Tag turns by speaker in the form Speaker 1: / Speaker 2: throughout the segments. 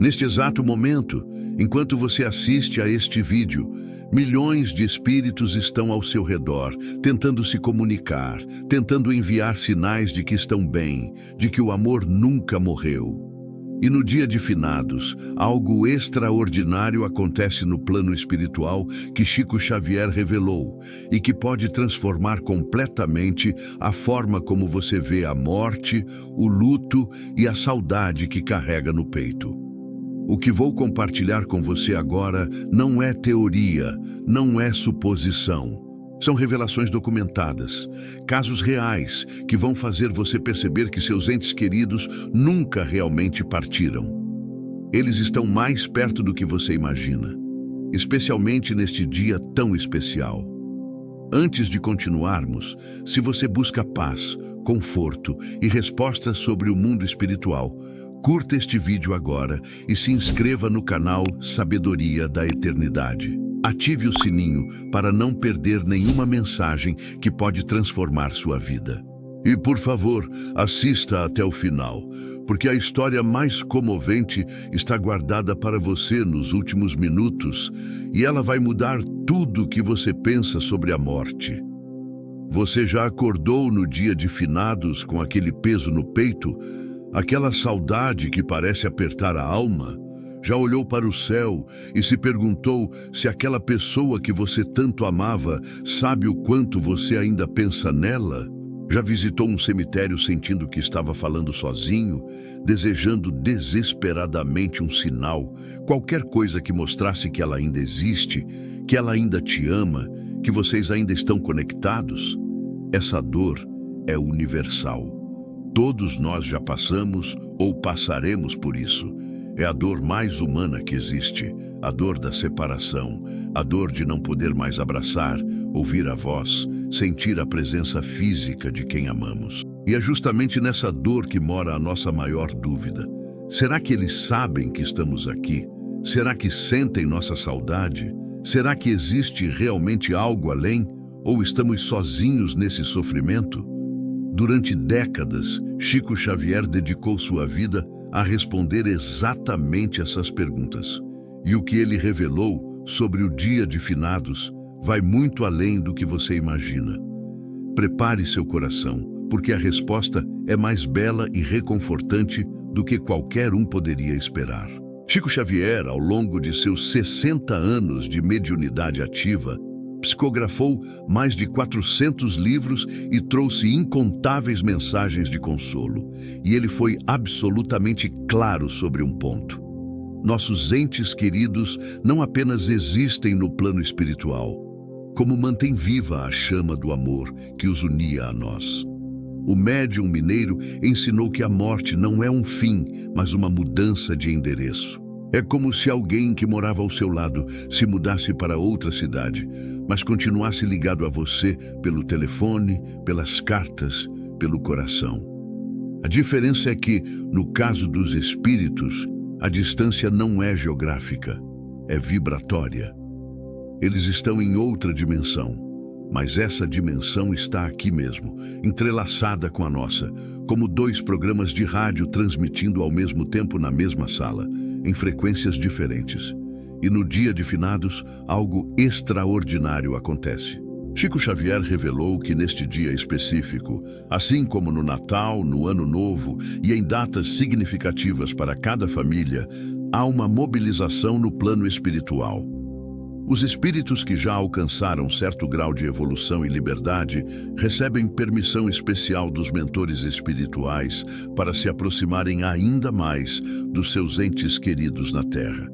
Speaker 1: Neste exato momento, enquanto você assiste a este vídeo, milhões de espíritos estão ao seu redor, tentando se comunicar, tentando enviar sinais de que estão bem, de que o amor nunca morreu. E no dia de finados, algo extraordinário acontece no plano espiritual que Chico Xavier revelou e que pode transformar completamente a forma como você vê a morte, o luto e a saudade que carrega no peito. O que vou compartilhar com você agora não é teoria, não é suposição. São revelações documentadas, casos reais que vão fazer você perceber que seus entes queridos nunca realmente partiram. Eles estão mais perto do que você imagina, especialmente neste dia tão especial. Antes de continuarmos, se você busca paz, conforto e respostas sobre o mundo espiritual, curta este vídeo agora e se inscreva no canal Sabedoria da Eternidade. Ative o sininho para não perder nenhuma mensagem que pode transformar sua vida. E, por favor, assista até o final, porque a história mais comovente está guardada para você nos últimos minutos e ela vai mudar tudo o que você pensa sobre a morte. Você já acordou no dia de finados com aquele peso no peito, aquela saudade que parece apertar a alma? Já olhou para o céu e se perguntou se aquela pessoa que você tanto amava sabe o quanto você ainda pensa nela? Já visitou um cemitério sentindo que estava falando sozinho, desejando desesperadamente um sinal, qualquer coisa que mostrasse que ela ainda existe, que ela ainda te ama, que vocês ainda estão conectados? Essa dor é universal. Todos nós já passamos ou passaremos por isso. É a dor mais humana que existe, a dor da separação, a dor de não poder mais abraçar, ouvir a voz, sentir a presença física de quem amamos. E é justamente nessa dor que mora a nossa maior dúvida. Será que eles sabem que estamos aqui? Será que sentem nossa saudade? Será que existe realmente algo além? Ou estamos sozinhos nesse sofrimento? Durante décadas, Chico Xavier dedicou sua vida a responder exatamente essas perguntas. E o que ele revelou sobre o dia de finados vai muito além do que você imagina. Prepare seu coração, porque a resposta é mais bela e reconfortante do que qualquer um poderia esperar. Chico Xavier, ao longo de seus 60 anos de mediunidade ativa, psicografou mais de 400 livros e trouxe incontáveis mensagens de consolo. E ele foi absolutamente claro sobre um ponto. Nossos entes queridos não apenas existem no plano espiritual, como mantém viva a chama do amor que os unia a nós. O médium mineiro ensinou que a morte não é um fim, mas uma mudança de endereço. É como se alguém que morava ao seu lado se mudasse para outra cidade, mas continuasse ligado a você pelo telefone, pelas cartas, pelo coração. A diferença é que, no caso dos espíritos, a distância não é geográfica, é vibratória. Eles estão em outra dimensão, mas essa dimensão está aqui mesmo, entrelaçada com a nossa, como dois programas de rádio transmitindo ao mesmo tempo na mesma sala, em frequências diferentes. E no dia de finados, algo extraordinário acontece. Chico Xavier revelou que neste dia específico, assim como no Natal, no Ano Novo e em datas significativas para cada família, há uma mobilização no plano espiritual. Os espíritos que já alcançaram certo grau de evolução e liberdade recebem permissão especial dos mentores espirituais para se aproximarem ainda mais dos seus entes queridos na Terra.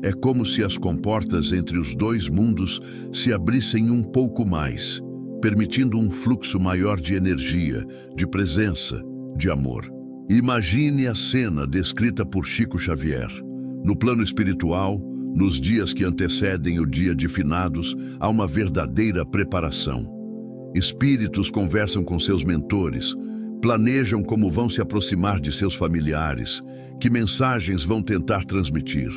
Speaker 1: É como se as comportas entre os dois mundos se abrissem um pouco mais, permitindo um fluxo maior de energia, de presença, de amor. Imagine a cena descrita por Chico Xavier. No plano espiritual, nos dias que antecedem o dia de finados, há uma verdadeira preparação. Espíritos conversam com seus mentores, planejam como vão se aproximar de seus familiares, que mensagens vão tentar transmitir.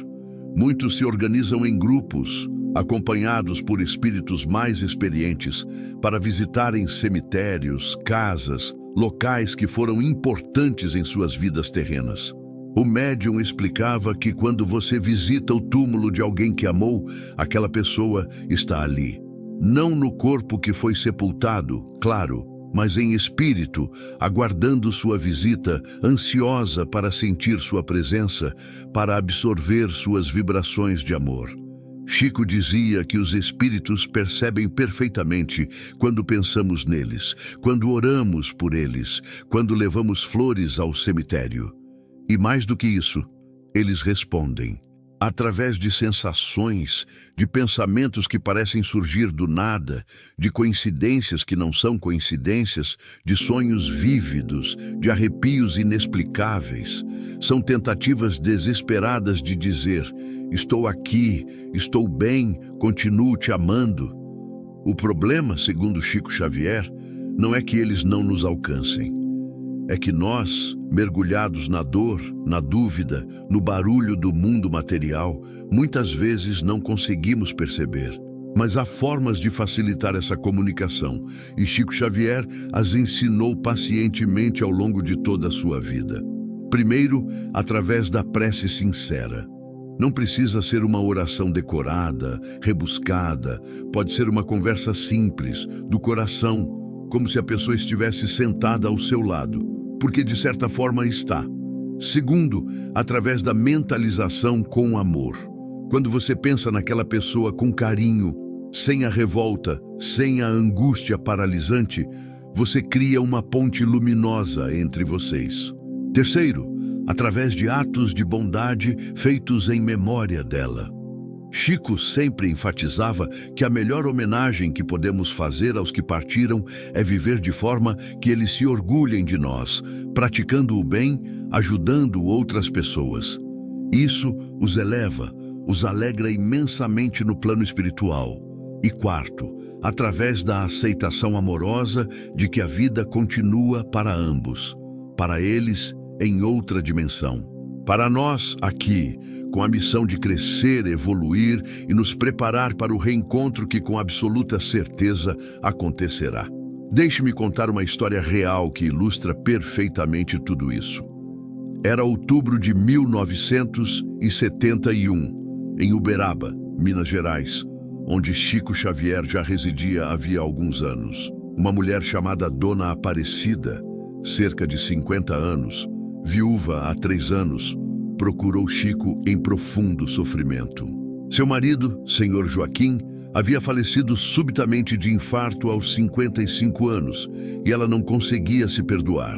Speaker 1: Muitos se organizam em grupos, acompanhados por espíritos mais experientes, para visitarem cemitérios, casas, locais que foram importantes em suas vidas terrenas. O médium explicava que quando você visita o túmulo de alguém que amou, aquela pessoa está ali. Não no corpo que foi sepultado, claro, mas em espírito, aguardando sua visita, ansiosa para sentir sua presença, para absorver suas vibrações de amor. Chico dizia que os espíritos percebem perfeitamente quando pensamos neles, quando oramos por eles, quando levamos flores ao cemitério. E mais do que isso, eles respondem. Através de sensações, de pensamentos que parecem surgir do nada, de coincidências que não são coincidências, de sonhos vívidos, de arrepios inexplicáveis. São tentativas desesperadas de dizer: estou aqui, estou bem, continuo te amando. O problema, segundo Chico Xavier, não é que eles não nos alcancem. É que nós, mergulhados na dor, na dúvida, no barulho do mundo material, muitas vezes não conseguimos perceber. Mas há formas de facilitar essa comunicação, e Chico Xavier as ensinou pacientemente ao longo de toda a sua vida. Primeiro, através da prece sincera. Não precisa ser uma oração decorada, rebuscada, pode ser uma conversa simples, do coração, como se a pessoa estivesse sentada ao seu lado. Porque de certa forma está. Segundo, através da mentalização com amor. Quando você pensa naquela pessoa com carinho, sem a revolta, sem a angústia paralisante, você cria uma ponte luminosa entre vocês. Terceiro, através de atos de bondade feitos em memória dela. Chico sempre enfatizava que a melhor homenagem que podemos fazer aos que partiram é viver de forma que eles se orgulhem de nós, praticando o bem, ajudando outras pessoas. Isso os eleva, os alegra imensamente no plano espiritual. E quarto, através da aceitação amorosa de que a vida continua para ambos, para eles em outra dimensão. Para nós, aqui, com a missão de crescer, evoluir e nos preparar para o reencontro que com absoluta certeza acontecerá. Deixe-me contar uma história real que ilustra perfeitamente tudo isso. Era outubro de 1971, em Uberaba, Minas Gerais, onde Chico Xavier já residia havia alguns anos. Uma mulher chamada Dona Aparecida, cerca de 50 anos, viúva há 3 anos, procurou Chico em profundo sofrimento. Seu marido, Senhor Joaquim, havia falecido subitamente de infarto aos 55 anos e ela não conseguia se perdoar.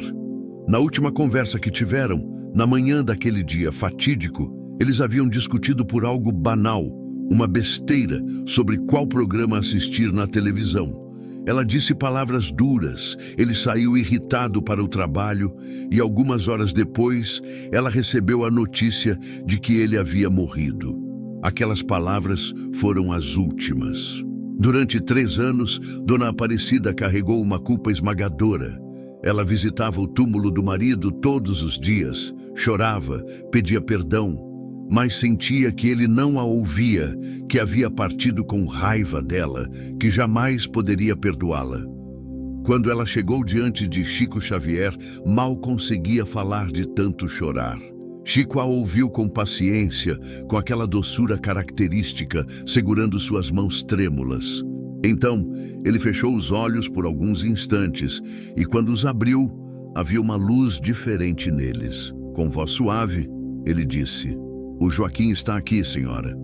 Speaker 1: Na última conversa que tiveram, na manhã daquele dia fatídico, eles haviam discutido por algo banal, uma besteira sobre qual programa assistir na televisão. Ela disse palavras duras, ele saiu irritado para o trabalho e algumas horas depois ela recebeu a notícia de que ele havia morrido. Aquelas palavras foram as últimas. Durante 3 anos, Dona Aparecida carregou uma culpa esmagadora. Ela visitava o túmulo do marido todos os dias, chorava, pedia perdão, mas sentia que ele não a ouvia, que havia partido com raiva dela, que jamais poderia perdoá-la. Quando ela chegou diante de Chico Xavier, mal conseguia falar de tanto chorar. Chico a ouviu com paciência, com aquela doçura característica, segurando suas mãos trêmulas. Então, ele fechou os olhos por alguns instantes, e quando os abriu, havia uma luz diferente neles. Com voz suave, ele disse: "O Joaquim está aqui, senhora.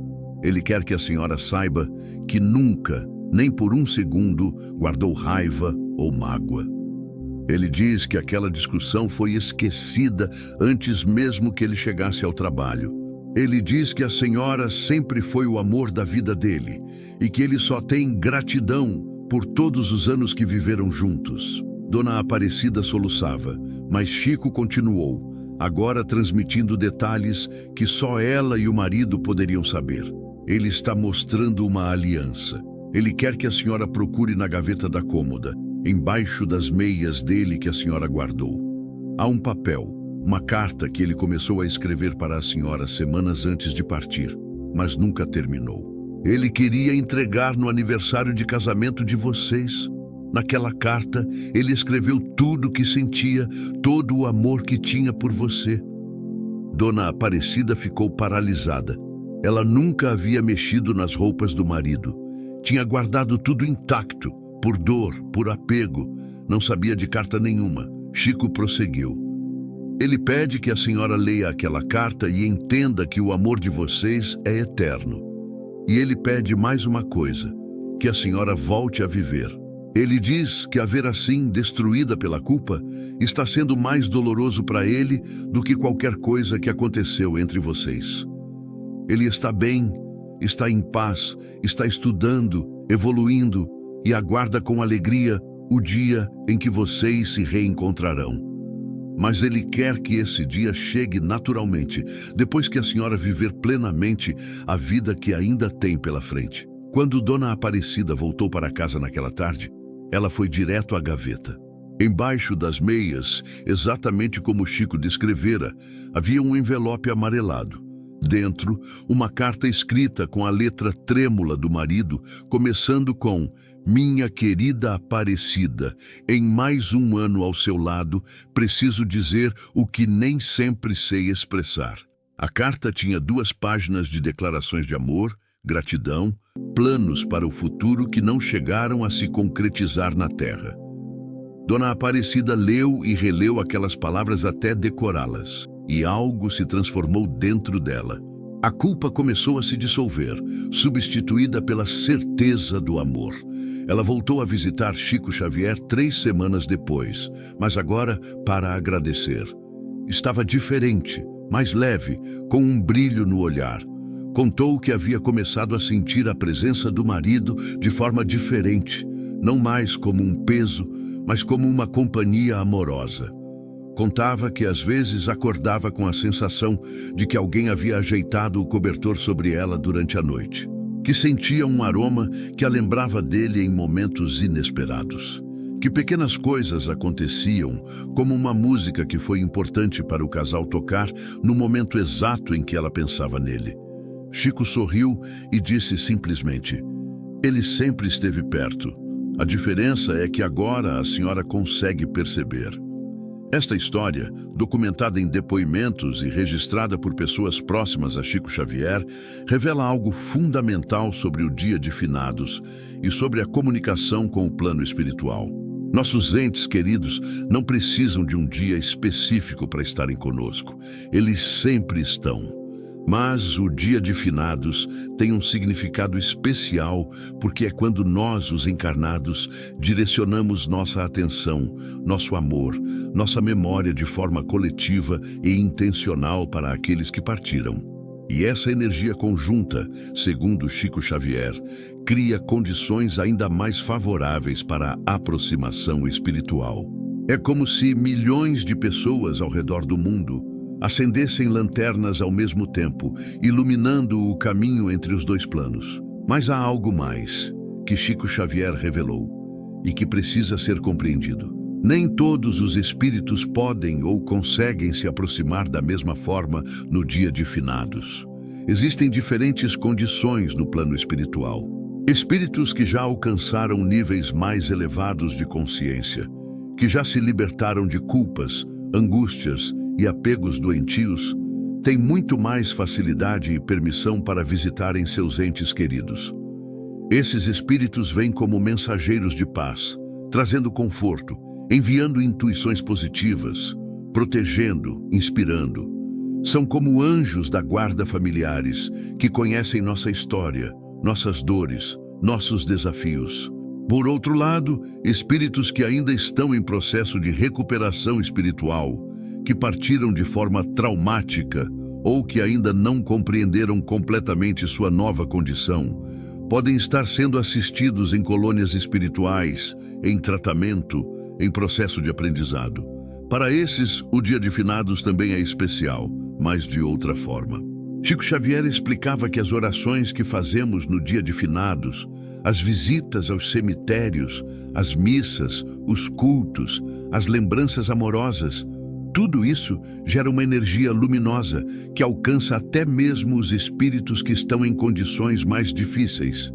Speaker 1: Ele quer que a senhora saiba que nunca, nem por um segundo, guardou raiva ou mágoa. Ele diz que aquela discussão foi esquecida antes mesmo que ele chegasse ao trabalho. Ele diz que a senhora sempre foi o amor da vida dele e que ele só tem gratidão por todos os anos que viveram juntos." Dona Aparecida soluçava, mas Chico continuou, agora transmitindo detalhes que só ela e o marido poderiam saber. "Ele está mostrando uma aliança. Ele quer que a senhora procure na gaveta da cômoda, embaixo das meias dele que a senhora guardou. Há um papel, uma carta que ele começou a escrever para a senhora semanas antes de partir, mas nunca terminou. Ele queria entregar no aniversário de casamento de vocês. Naquela carta, ele escreveu tudo o que sentia, todo o amor que tinha por você. Dona Aparecida ficou paralisada. Ela nunca havia mexido nas roupas do marido. Tinha guardado tudo intacto, por dor, por apego. Não sabia de carta nenhuma. Chico prosseguiu. Ele pede que a senhora leia aquela carta e entenda que o amor de vocês é eterno. E ele pede mais uma coisa, que a senhora volte a viver. Ele diz que a ver assim, destruída pela culpa, está sendo mais doloroso para ele do que qualquer coisa que aconteceu entre vocês. Ele está bem, está em paz, está estudando, evoluindo e aguarda com alegria o dia em que vocês se reencontrarão. Mas ele quer que esse dia chegue naturalmente, depois que a senhora viver plenamente a vida que ainda tem pela frente. Quando Dona Aparecida voltou para casa naquela tarde, ela foi direto à gaveta. Embaixo das meias, exatamente como Chico descrevera, havia um envelope amarelado. Dentro, uma carta escrita com a letra trêmula do marido, começando com: minha querida Aparecida, em mais um ano ao seu lado, preciso dizer o que nem sempre sei expressar. A carta tinha 2 páginas de declarações de amor, gratidão, planos para o futuro que não chegaram a se concretizar na terra. Dona Aparecida leu e releu aquelas palavras até decorá-las, e algo se transformou dentro dela. A culpa começou a se dissolver, substituída pela certeza do amor. Ela voltou a visitar Chico Xavier 3 semanas depois, mas agora para agradecer. Estava diferente, mais leve, com um brilho no olhar. Contou que havia começado a sentir a presença do marido de forma diferente, não mais como um peso, mas como uma companhia amorosa. Contava que às vezes acordava com a sensação de que alguém havia ajeitado o cobertor sobre ela durante a noite, que sentia um aroma que a lembrava dele em momentos inesperados, que pequenas coisas aconteciam, como uma música que foi importante para o casal tocar no momento exato em que ela pensava nele. Chico sorriu e disse simplesmente: ele sempre esteve perto. A diferença é que agora a senhora consegue perceber. Esta história, documentada em depoimentos e registrada por pessoas próximas a Chico Xavier, revela algo fundamental sobre o dia de finados e sobre a comunicação com o plano espiritual. Nossos entes queridos não precisam de um dia específico para estarem conosco. Eles sempre estão. Mas o dia de finados tem um significado especial porque é quando nós, os encarnados, direcionamos nossa atenção, nosso amor, nossa memória de forma coletiva e intencional para aqueles que partiram. E essa energia conjunta, segundo Chico Xavier, cria condições ainda mais favoráveis para a aproximação espiritual. É como se milhões de pessoas ao redor do mundo acendessem lanternas ao mesmo tempo, iluminando o caminho entre os 2 planos. Mas há algo mais que Chico Xavier revelou e que precisa ser compreendido. Nem todos os espíritos podem ou conseguem se aproximar da mesma forma no dia de finados. Existem diferentes condições no plano espiritual. Espíritos que já alcançaram níveis mais elevados de consciência, que já se libertaram de culpas, angústias e apegos doentios, têm muito mais facilidade e permissão para visitarem seus entes queridos. Esses espíritos vêm como mensageiros de paz, trazendo conforto, enviando intuições positivas, protegendo, inspirando. São como anjos da guarda familiares que conhecem nossa história, nossas dores, nossos desafios. Por outro lado, espíritos que ainda estão em processo de recuperação espiritual, que partiram de forma traumática ou que ainda não compreenderam completamente sua nova condição, podem estar sendo assistidos em colônias espirituais, em tratamento, em processo de aprendizado. Para esses, o dia de finados também é especial, mas de outra forma. Chico Xavier explicava que as orações que fazemos no dia de finados, as visitas aos cemitérios, as missas, os cultos, as lembranças amorosas, tudo isso gera uma energia luminosa que alcança até mesmo os espíritos que estão em condições mais difíceis.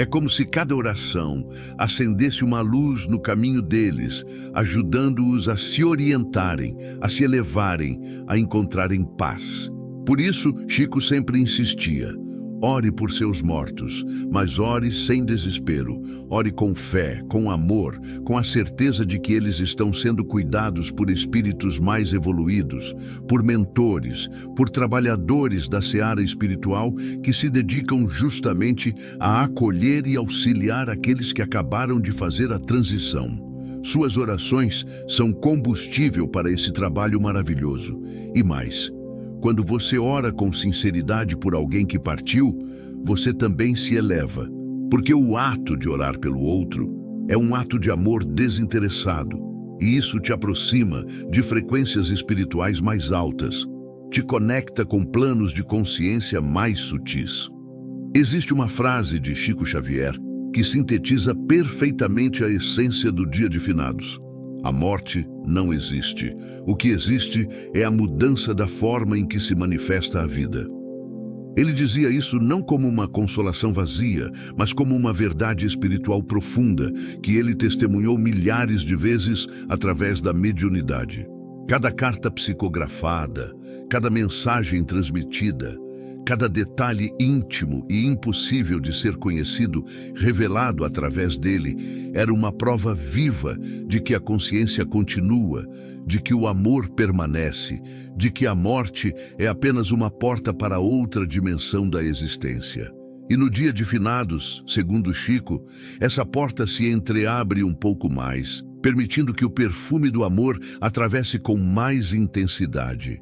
Speaker 1: É como se cada oração acendesse uma luz no caminho deles, ajudando-os a se orientarem, a se elevarem, a encontrarem paz. Por isso, Chico sempre insistia: ore por seus mortos, mas ore sem desespero. Ore com fé, com amor, com a certeza de que eles estão sendo cuidados por espíritos mais evoluídos, por mentores, por trabalhadores da seara espiritual que se dedicam justamente a acolher e auxiliar aqueles que acabaram de fazer a transição. Suas orações são combustível para esse trabalho maravilhoso. E mais, quando você ora com sinceridade por alguém que partiu, você também se eleva, porque o ato de orar pelo outro é um ato de amor desinteressado, e isso te aproxima de frequências espirituais mais altas, te conecta com planos de consciência mais sutis. Existe uma frase de Chico Xavier que sintetiza perfeitamente a essência do Dia de Finados: a morte não existe. O que existe é a mudança da forma em que se manifesta a vida. Ele dizia isso não como uma consolação vazia, mas como uma verdade espiritual profunda que ele testemunhou milhares de vezes através da mediunidade. Cada carta psicografada, cada mensagem transmitida, cada detalhe íntimo e impossível de ser conhecido, revelado através dele, era uma prova viva de que a consciência continua, de que o amor permanece, de que a morte é apenas uma porta para outra dimensão da existência. E no Dia de Finados, segundo Chico, essa porta se entreabre um pouco mais, permitindo que o perfume do amor atravesse com mais intensidade.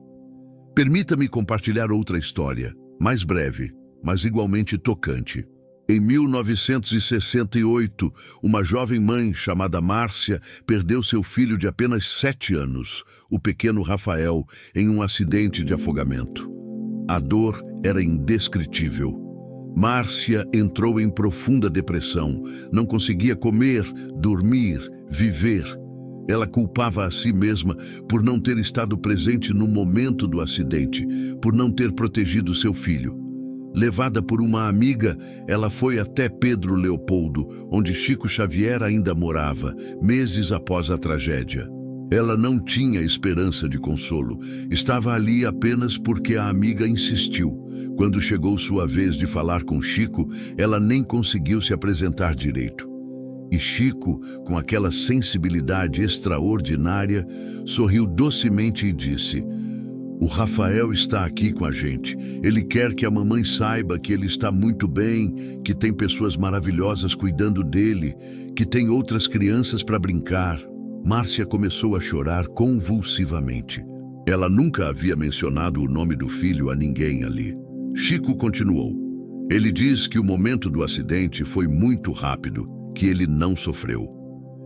Speaker 1: Permita-me compartilhar outra história, mais breve, mas igualmente tocante. Em 1968, uma jovem mãe chamada Márcia perdeu seu filho de apenas 7 anos, o pequeno Rafael, em um acidente de afogamento. A dor era indescritível. Márcia entrou em profunda depressão, não conseguia comer, dormir, viver. Ela culpava a si mesma por não ter estado presente no momento do acidente, por não ter protegido seu filho. Levada por uma amiga, ela foi até Pedro Leopoldo, onde Chico Xavier ainda morava, meses após a tragédia. Ela não tinha esperança de consolo, estava ali apenas porque a amiga insistiu. Quando chegou sua vez de falar com Chico, ela nem conseguiu se apresentar direito. E Chico, com aquela sensibilidade extraordinária, sorriu docemente e disse: o Rafael está aqui com a gente. Ele quer que a mamãe saiba que ele está muito bem, que tem pessoas maravilhosas cuidando dele, que tem outras crianças para brincar. Márcia começou a chorar convulsivamente. Ela nunca havia mencionado o nome do filho a ninguém ali. Chico continuou: ele diz que o momento do acidente foi muito rápido, que ele não sofreu.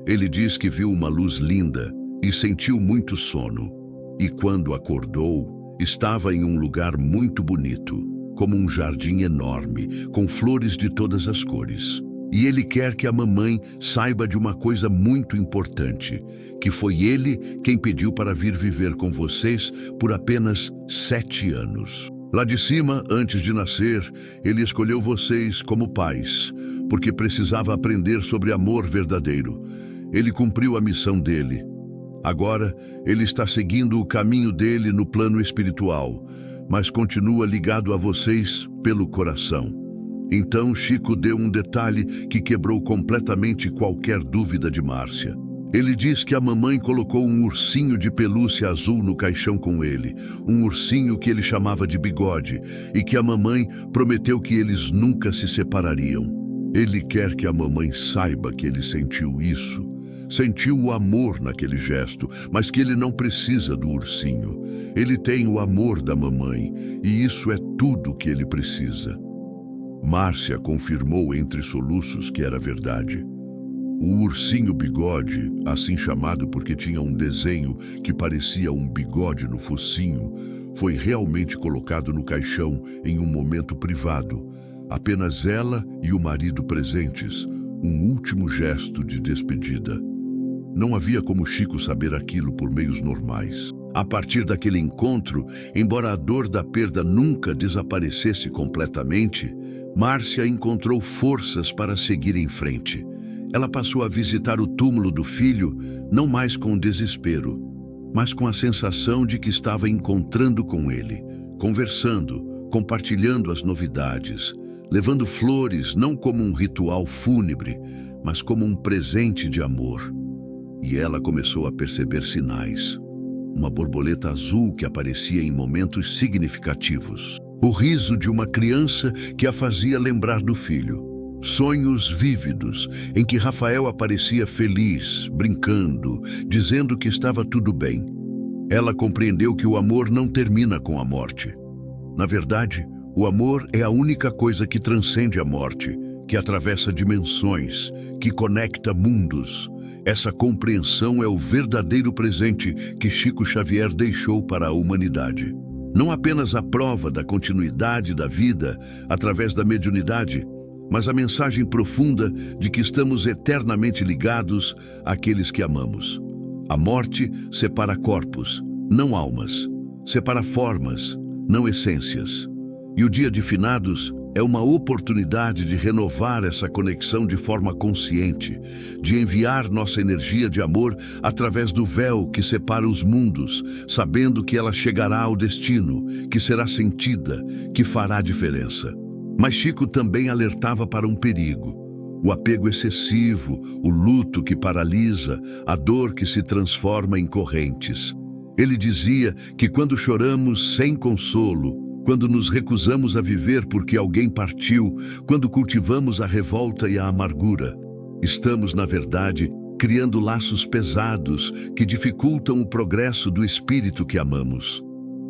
Speaker 1: Ele diz que viu uma luz linda e sentiu muito sono. E quando acordou, estava em um lugar muito bonito, como um jardim enorme, com flores de todas as cores. E ele quer que a mamãe saiba de uma coisa muito importante, que foi ele quem pediu para vir viver com vocês por apenas 7 anos. Lá de cima, antes de nascer, ele escolheu vocês como pais, porque precisava aprender sobre amor verdadeiro. Ele cumpriu a missão dele. Agora, ele está seguindo o caminho dele no plano espiritual, mas continua ligado a vocês pelo coração. Então, Chico deu um detalhe que quebrou completamente qualquer dúvida de Márcia. Ele diz que a mamãe colocou um ursinho de pelúcia azul no caixão com ele, um ursinho que ele chamava de Bigode, e que a mamãe prometeu que eles nunca se separariam. Ele quer que a mamãe saiba que ele sentiu isso, sentiu o amor naquele gesto, mas que ele não precisa do ursinho. Ele tem o amor da mamãe, e isso é tudo que ele precisa. Márcia confirmou entre soluços que era verdade. O ursinho Bigode, assim chamado porque tinha um desenho que parecia um bigode no focinho, foi realmente colocado no caixão em um momento privado. Apenas ela e o marido presentes, um último gesto de despedida. Não havia como Chico saber aquilo por meios normais. A partir daquele encontro, embora a dor da perda nunca desaparecesse completamente, Márcia encontrou forças para seguir em frente. Ela passou a visitar o túmulo do filho, não mais com desespero, mas com a sensação de que estava encontrando com ele, conversando, compartilhando as novidades, levando flores não como um ritual fúnebre, mas como um presente de amor. E ela começou a perceber sinais. Uma borboleta azul que aparecia em momentos significativos. O riso de uma criança que a fazia lembrar do filho. Sonhos vívidos em que Rafael aparecia feliz, brincando, dizendo que estava tudo bem. Ela compreendeu que o amor não termina com a morte. Na verdade, o amor é a única coisa que transcende a morte, que atravessa dimensões, que conecta mundos. Essa compreensão é o verdadeiro presente que Chico Xavier deixou para a humanidade. Não apenas a prova da continuidade da vida através da mediunidade, mas a mensagem profunda de que estamos eternamente ligados àqueles que amamos. A morte separa corpos, não almas. Separa formas, não essências. E o dia de finados é uma oportunidade de renovar essa conexão de forma consciente, de enviar nossa energia de amor através do véu que separa os mundos, sabendo que ela chegará ao destino, que será sentida, que fará diferença. Mas Chico também alertava para um perigo: o apego excessivo, o luto que paralisa, a dor que se transforma em correntes. Ele dizia que quando choramos sem consolo, quando nos recusamos a viver porque alguém partiu, quando cultivamos a revolta e a amargura, estamos, na verdade, criando laços pesados que dificultam o progresso do espírito que amamos.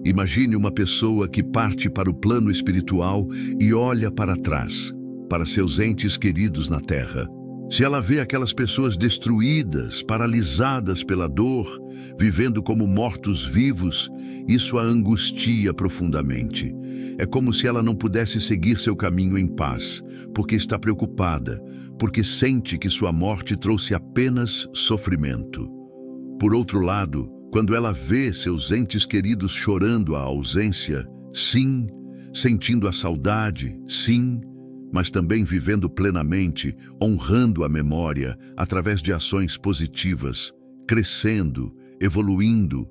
Speaker 1: Imagine uma pessoa que parte para o plano espiritual e olha para trás, para seus entes queridos na terra. Se ela vê aquelas pessoas destruídas, paralisadas pela dor, vivendo como mortos-vivos, isso a angustia profundamente. É como se ela não pudesse seguir seu caminho em paz, porque está preocupada, porque sente que sua morte trouxe apenas sofrimento. Por outro lado, quando ela vê seus entes queridos chorando a ausência, sim, sentindo a saudade, sim, mas também vivendo plenamente, honrando a memória através de ações positivas, crescendo, evoluindo,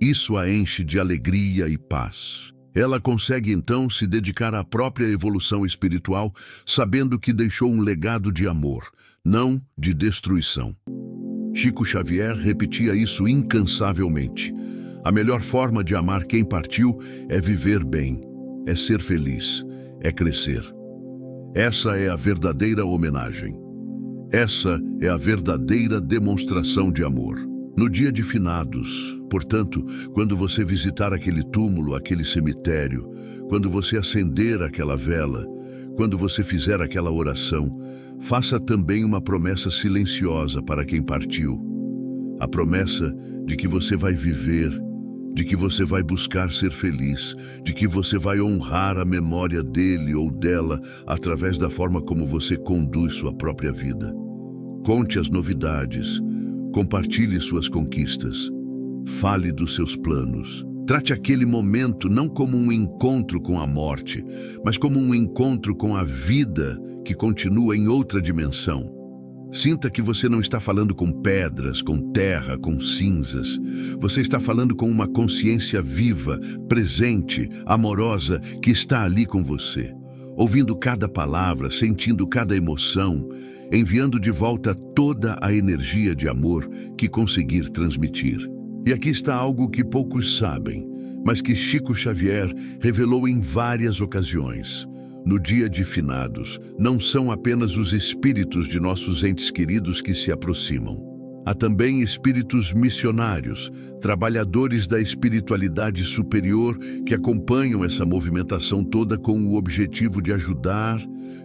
Speaker 1: isso a enche de alegria e paz. Ela consegue então se dedicar à própria evolução espiritual, sabendo que deixou um legado de amor, não de destruição. Chico Xavier repetia isso incansavelmente. A melhor forma de amar quem partiu é viver bem, é ser feliz, é crescer. Essa é a verdadeira homenagem. Essa é a verdadeira demonstração de amor. No dia de finados, portanto, quando você visitar aquele túmulo, aquele cemitério, quando você acender aquela vela, quando você fizer aquela oração, faça também uma promessa silenciosa para quem partiu. A promessa de que você vai viver, de que você vai buscar ser feliz, de que você vai honrar a memória dele ou dela através da forma como você conduz sua própria vida. Conte as novidades, compartilhe suas conquistas, fale dos seus planos. Trate aquele momento não como um encontro com a morte, mas como um encontro com a vida que continua em outra dimensão. Sinta que você não está falando com pedras, com terra, com cinzas. Você está falando com uma consciência viva, presente, amorosa, que está ali com você, ouvindo cada palavra, sentindo cada emoção, enviando de volta toda a energia de amor que conseguir transmitir. E aqui está algo que poucos sabem, mas que Chico Xavier revelou em várias ocasiões. No dia de finados, não são apenas os espíritos de nossos entes queridos que se aproximam. Há também espíritos missionários, trabalhadores da espiritualidade superior que acompanham essa movimentação toda com o objetivo de ajudar,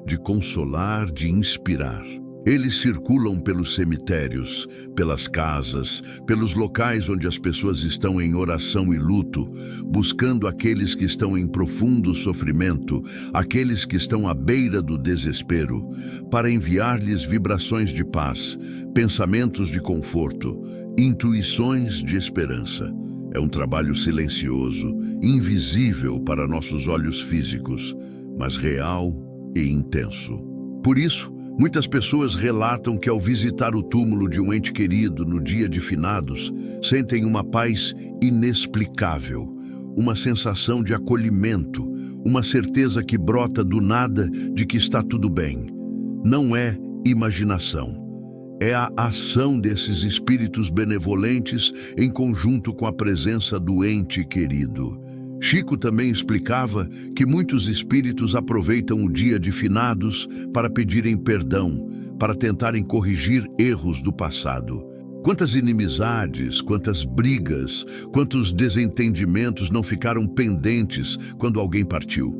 Speaker 1: de consolar, de inspirar. Eles circulam pelos cemitérios, pelas casas, pelos locais onde as pessoas estão em oração e luto, buscando aqueles que estão em profundo sofrimento, aqueles que estão à beira do desespero, para enviar-lhes vibrações de paz, pensamentos de conforto, intuições de esperança. É um trabalho silencioso, invisível para nossos olhos físicos, mas real e intenso. Por isso, muitas pessoas relatam que ao visitar o túmulo de um ente querido no dia de finados, sentem uma paz inexplicável, uma sensação de acolhimento, uma certeza que brota do nada de que está tudo bem. Não é imaginação. É a ação desses espíritos benevolentes em conjunto com a presença do ente querido. Chico também explicava que muitos espíritos aproveitam o dia de finados para pedirem perdão, para tentarem corrigir erros do passado. Quantas inimizades, quantas brigas, quantos desentendimentos não ficaram pendentes quando alguém partiu?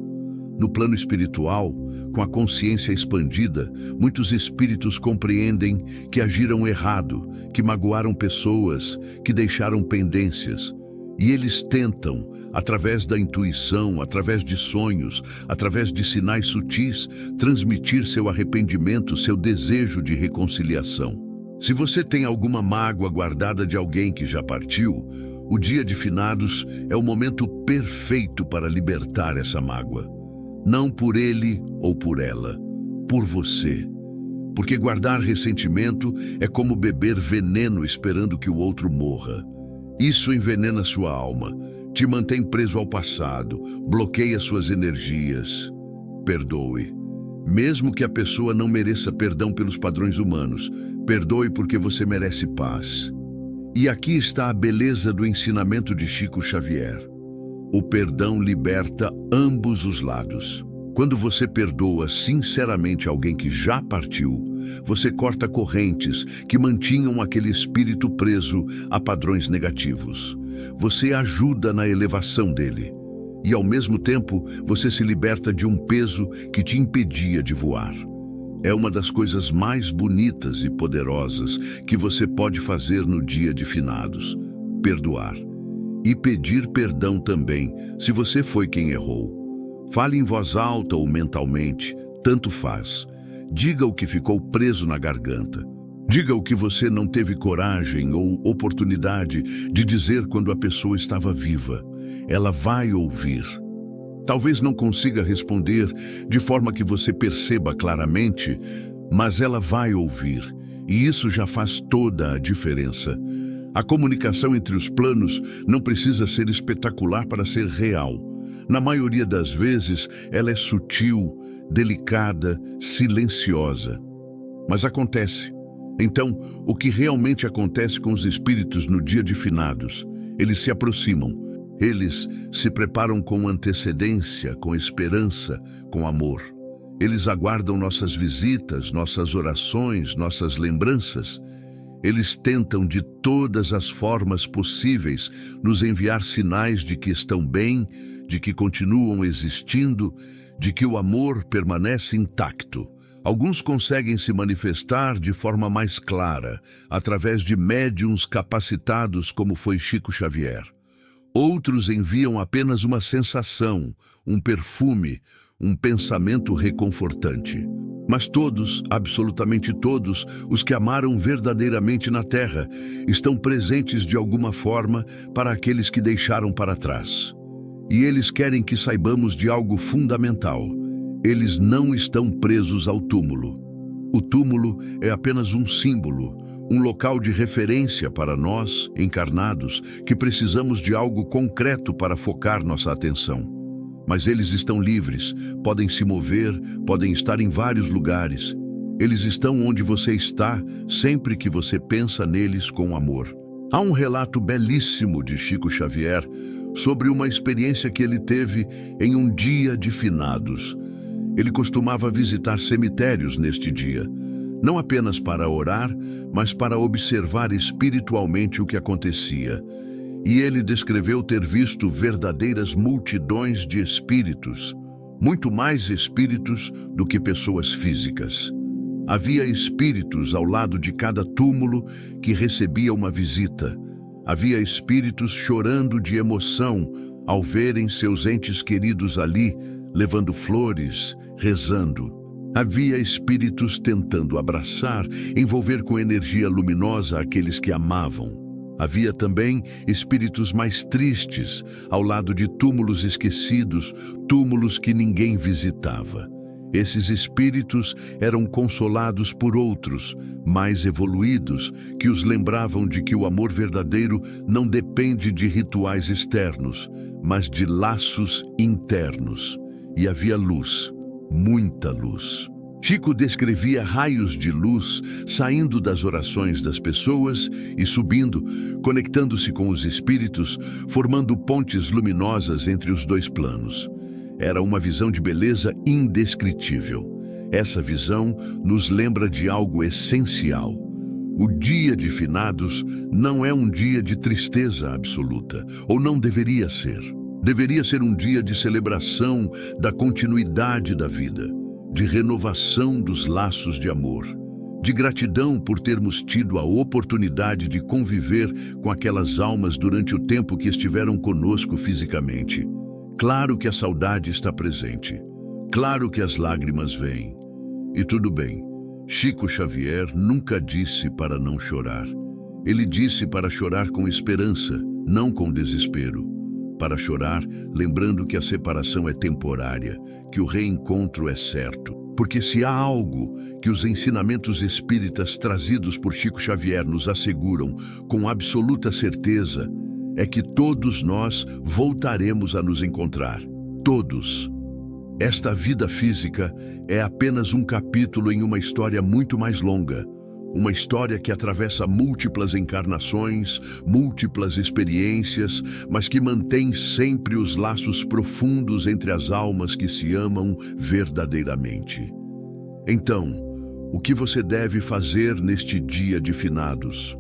Speaker 1: No plano espiritual, com a consciência expandida, muitos espíritos compreendem que agiram errado, que magoaram pessoas, que deixaram pendências. E eles tentam, através da intuição, através de sonhos, através de sinais sutis, transmitir seu arrependimento, seu desejo de reconciliação. Se você tem alguma mágoa guardada de alguém que já partiu, o dia de finados é o momento perfeito para libertar essa mágoa. Não por ele ou por ela, por você. Porque guardar ressentimento é como beber veneno esperando que o outro morra. Isso envenena sua alma, te mantém preso ao passado, bloqueia suas energias. Perdoe. Mesmo que a pessoa não mereça perdão pelos padrões humanos, perdoe porque você merece paz. E aqui está a beleza do ensinamento de Chico Xavier. O perdão liberta ambos os lados. Quando você perdoa sinceramente alguém que já partiu, você corta correntes que mantinham aquele espírito preso a padrões negativos. Você ajuda na elevação dele. E, ao mesmo tempo, você se liberta de um peso que te impedia de voar. É uma das coisas mais bonitas e poderosas que você pode fazer no dia de finados: perdoar. E pedir perdão também, se você foi quem errou. Fale em voz alta ou mentalmente, tanto faz. Diga o que ficou preso na garganta. Diga o que você não teve coragem ou oportunidade de dizer quando a pessoa estava viva. Ela vai ouvir. Talvez não consiga responder de forma que você perceba claramente, mas ela vai ouvir. E isso já faz toda a diferença. A comunicação entre os planos não precisa ser espetacular para ser real. Na maioria das vezes, ela é sutil, delicada, silenciosa. Mas acontece. Então, o que realmente acontece com os espíritos no dia de finados? Eles se aproximam. Eles se preparam com antecedência, com esperança, com amor. Eles aguardam nossas visitas, nossas orações, nossas lembranças. Eles tentam de todas as formas possíveis nos enviar sinais de que estão bem, de que continuam existindo, de que o amor permanece intacto. Alguns conseguem se manifestar de forma mais clara, através de médiuns capacitados como foi Chico Xavier. Outros enviam apenas uma sensação, um perfume, um pensamento reconfortante. Mas todos, absolutamente todos, os que amaram verdadeiramente na Terra, estão presentes de alguma forma para aqueles que deixaram para trás. E eles querem que saibamos de algo fundamental. Eles não estão presos ao túmulo. O túmulo é apenas um símbolo, um local de referência para nós, encarnados, que precisamos de algo concreto para focar nossa atenção. Mas eles estão livres, podem se mover, podem estar em vários lugares. Eles estão onde você está, sempre que você pensa neles com amor. Há um relato belíssimo de Chico Xavier sobre uma experiência que ele teve em um dia de finados. Ele costumava visitar cemitérios neste dia, não apenas para orar, mas para observar espiritualmente o que acontecia. E ele descreveu ter visto verdadeiras multidões de espíritos, muito mais espíritos do que pessoas físicas. Havia espíritos ao lado de cada túmulo que recebia uma visita. Havia espíritos chorando de emoção ao verem seus entes queridos ali, levando flores, rezando. Havia espíritos tentando abraçar, envolver com energia luminosa aqueles que amavam. Havia também espíritos mais tristes, ao lado de túmulos esquecidos, túmulos que ninguém visitava. Esses espíritos eram consolados por outros, mais evoluídos, que os lembravam de que o amor verdadeiro não depende de rituais externos, mas de laços internos. E havia luz, muita luz. Chico descrevia raios de luz saindo das orações das pessoas e subindo, conectando-se com os espíritos, formando pontes luminosas entre os dois planos. Era uma visão de beleza indescritível. Essa visão nos lembra de algo essencial. O dia de finados não é um dia de tristeza absoluta, ou não deveria ser. Deveria ser um dia de celebração da continuidade da vida, de renovação dos laços de amor, de gratidão por termos tido a oportunidade de conviver com aquelas almas durante o tempo que estiveram conosco fisicamente. Claro que a saudade está presente, claro que as lágrimas vêm. E tudo bem, Chico Xavier nunca disse para não chorar. Ele disse para chorar com esperança, não com desespero. Para chorar, lembrando que a separação é temporária, que o reencontro é certo. Porque se há algo que os ensinamentos espíritas trazidos por Chico Xavier nos asseguram com absoluta certeza, é que todos nós voltaremos a nos encontrar. Todos. Esta vida física é apenas um capítulo em uma história muito mais longa. Uma história que atravessa múltiplas encarnações, múltiplas experiências, mas que mantém sempre os laços profundos entre as almas que se amam verdadeiramente. Então, o que você deve fazer neste dia de finados?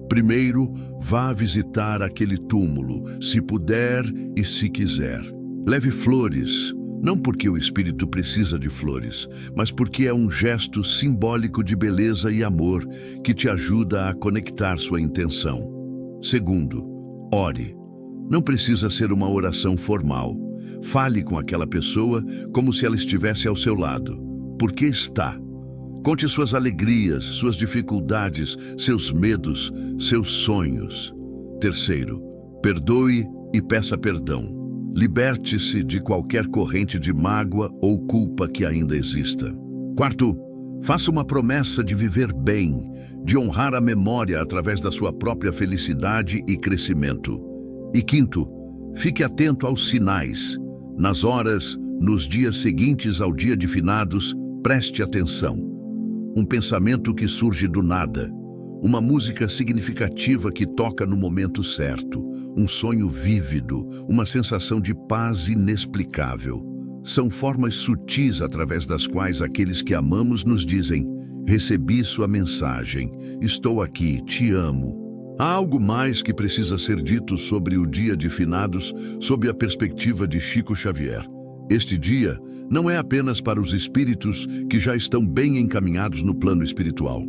Speaker 1: Primeiro, vá visitar aquele túmulo, se puder e se quiser. Leve flores. Não porque o espírito precisa de flores, mas porque é um gesto simbólico de beleza e amor que te ajuda a conectar sua intenção. Segundo, ore. Não precisa ser uma oração formal. Fale com aquela pessoa como se ela estivesse ao seu lado. Porque está. Conte suas alegrias, suas dificuldades, seus medos, seus sonhos. Terceiro, perdoe e peça perdão. Liberte-se de qualquer corrente de mágoa ou culpa que ainda exista. Quarto, faça uma promessa de viver bem, de honrar a memória através da sua própria felicidade e crescimento. E quinto, fique atento aos sinais. Nas horas, nos dias seguintes ao dia de finados, preste atenção. Um pensamento que surge do nada. Uma música significativa que toca no momento certo, um sonho vívido, uma sensação de paz inexplicável. São formas sutis através das quais aqueles que amamos nos dizem: recebi sua mensagem, estou aqui, te amo. Há algo mais que precisa ser dito sobre o dia de finados sob a perspectiva de Chico Xavier. Este dia não é apenas para os espíritos que já estão bem encaminhados no plano espiritual.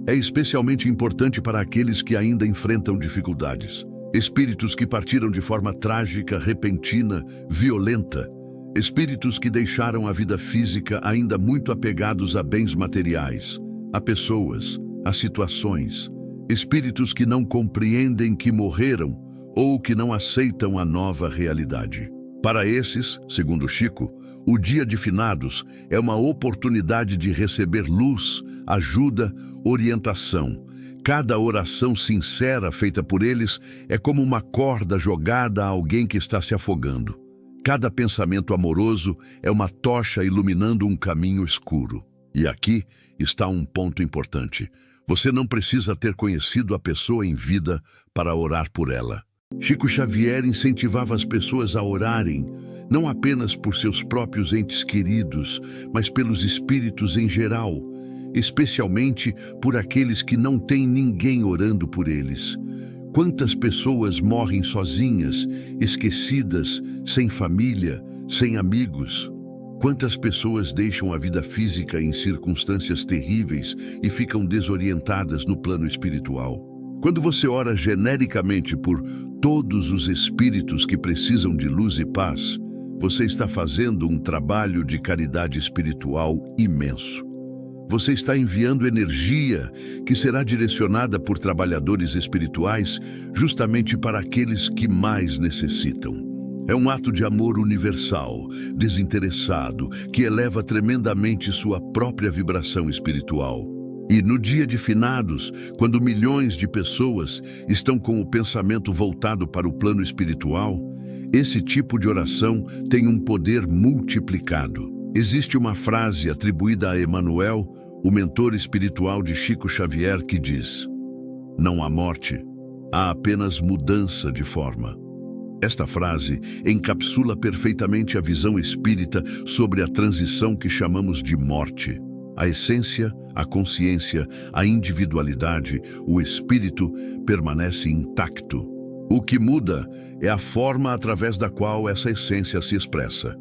Speaker 1: É especialmente importante para aqueles que ainda enfrentam dificuldades. Espíritos que partiram de forma trágica, repentina, violenta. Espíritos que deixaram a vida física ainda muito apegados a bens materiais, a pessoas, a situações. Espíritos que não compreendem que morreram ou que não aceitam a nova realidade. Para esses, segundo Chico, o dia de finados é uma oportunidade de receber luz, ajuda, orientação. Cada oração sincera feita por eles é como uma corda jogada a alguém que está se afogando. Cada pensamento amoroso é uma tocha iluminando um caminho escuro. E aqui está um ponto importante. Você não precisa ter conhecido a pessoa em vida para orar por ela. Chico Xavier incentivava as pessoas a orarem, não apenas por seus próprios entes queridos, mas pelos espíritos em geral, especialmente por aqueles que não têm ninguém orando por eles. Quantas pessoas morrem sozinhas, esquecidas, sem família, sem amigos? Quantas pessoas deixam a vida física em circunstâncias terríveis e ficam desorientadas no plano espiritual? Quando você ora genericamente por todos os espíritos que precisam de luz e paz, você está fazendo um trabalho de caridade espiritual imenso. Você está enviando energia que será direcionada por trabalhadores espirituais justamente para aqueles que mais necessitam. É um ato de amor universal, desinteressado, que eleva tremendamente sua própria vibração espiritual. E no dia de finados, quando milhões de pessoas estão com o pensamento voltado para o plano espiritual, esse tipo de oração tem um poder multiplicado. Existe uma frase atribuída a Emmanuel, o mentor espiritual de Chico Xavier, que diz: "Não há morte, há apenas mudança de forma." Esta frase encapsula perfeitamente a visão espírita sobre a transição que chamamos de morte. A essência, a consciência, a individualidade, o espírito permanece intacto. O que muda é a forma através da qual essa essência se expressa.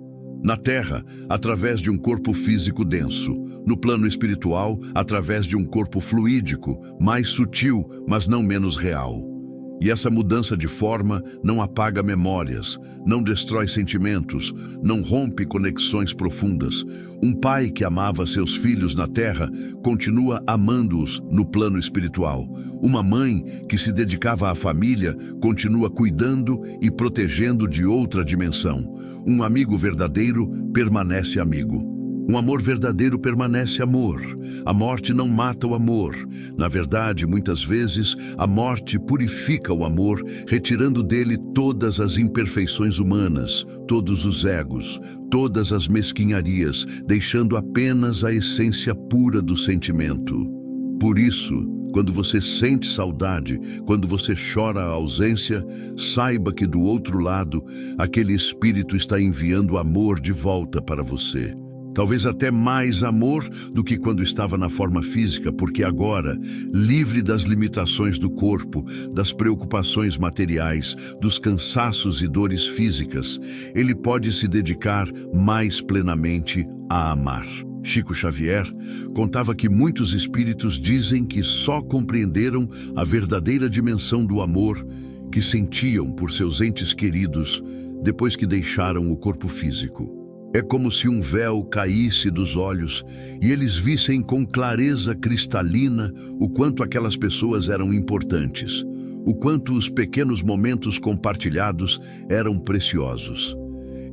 Speaker 1: Na Terra, através de um corpo físico denso. No plano espiritual, através de um corpo fluídico, mais sutil, mas não menos real. E essa mudança de forma não apaga memórias, não destrói sentimentos, não rompe conexões profundas. Um pai que amava seus filhos na terra continua amando-os no plano espiritual. Uma mãe que se dedicava à família continua cuidando e protegendo de outra dimensão. Um amigo verdadeiro permanece amigo. Um amor verdadeiro permanece amor. A morte não mata o amor. Na verdade, muitas vezes, a morte purifica o amor, retirando dele todas as imperfeições humanas, todos os egos, todas as mesquinharias, deixando apenas a essência pura do sentimento. Por isso, quando você sente saudade, quando você chora a ausência, saiba que do outro lado, aquele espírito está enviando amor de volta para você. Talvez até mais amor do que quando estava na forma física, porque agora, livre das limitações do corpo, das preocupações materiais, dos cansaços e dores físicas, ele pode se dedicar mais plenamente a amar. Chico Xavier contava que muitos espíritos dizem que só compreenderam a verdadeira dimensão do amor que sentiam por seus entes queridos depois que deixaram o corpo físico. É como se um véu caísse dos olhos e eles vissem com clareza cristalina o quanto aquelas pessoas eram importantes, o quanto os pequenos momentos compartilhados eram preciosos.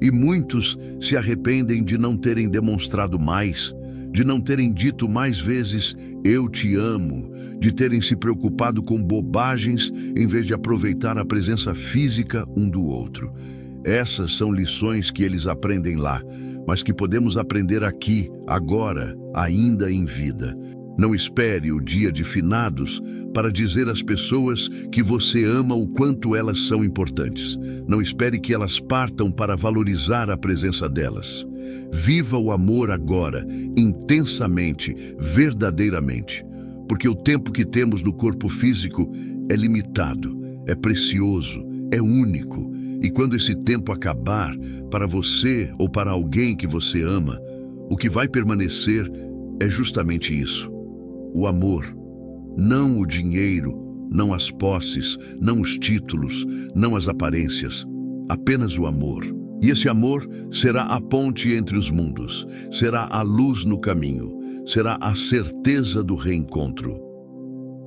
Speaker 1: E muitos se arrependem de não terem demonstrado mais, de não terem dito mais vezes "eu te amo", de terem se preocupado com bobagens em vez de aproveitar a presença física um do outro. Essas são lições que eles aprendem lá, mas que podemos aprender aqui, agora, ainda em vida. Não espere o dia de finados para dizer às pessoas que você ama o quanto elas são importantes. Não espere que elas partam para valorizar a presença delas. Viva o amor agora, intensamente, verdadeiramente. Porque o tempo que temos no corpo físico é limitado, é precioso, é único. E quando esse tempo acabar, para você ou para alguém que você ama, o que vai permanecer é justamente isso: o amor. Não o dinheiro, não as posses, não os títulos, não as aparências. Apenas o amor. E esse amor será a ponte entre os mundos, será a luz no caminho, será a certeza do reencontro.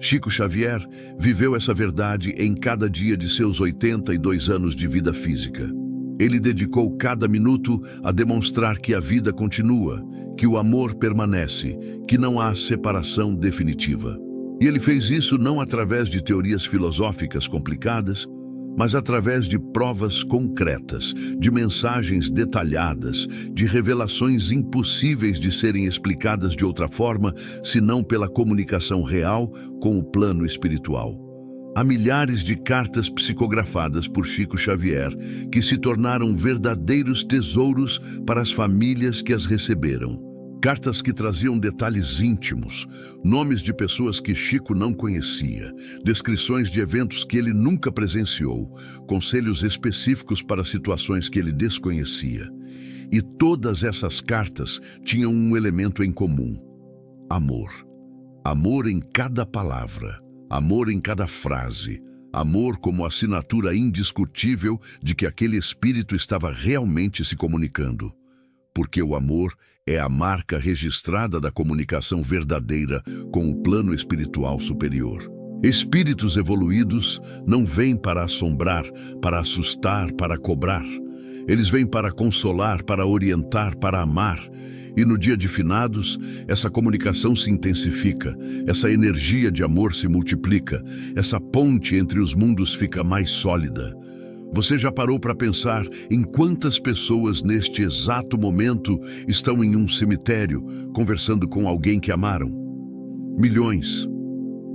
Speaker 1: Chico Xavier viveu essa verdade em cada dia de seus 82 anos de vida física. Ele dedicou cada minuto a demonstrar que a vida continua, que o amor permanece, que não há separação definitiva. E ele fez isso não através de teorias filosóficas complicadas, mas através de provas concretas, de mensagens detalhadas, de revelações impossíveis de serem explicadas de outra forma, senão pela comunicação real com o plano espiritual. Há milhares de cartas psicografadas por Chico Xavier que se tornaram verdadeiros tesouros para as famílias que as receberam. Cartas que traziam detalhes íntimos, nomes de pessoas que Chico não conhecia, descrições de eventos que ele nunca presenciou, conselhos específicos para situações que ele desconhecia. E todas essas cartas tinham um elemento em comum: amor. Amor em cada palavra, amor em cada frase, amor como assinatura indiscutível de que aquele espírito estava realmente se comunicando. Porque o amor é a marca registrada da comunicação verdadeira com o plano espiritual superior. Espíritos evoluídos não vêm para assombrar, para assustar, para cobrar. Eles vêm para consolar, para orientar, para amar. E no dia de finados, essa comunicação se intensifica, essa energia de amor se multiplica, essa ponte entre os mundos fica mais sólida. Você já parou para pensar em quantas pessoas neste exato momento estão em um cemitério, conversando com alguém que amaram? Milhões,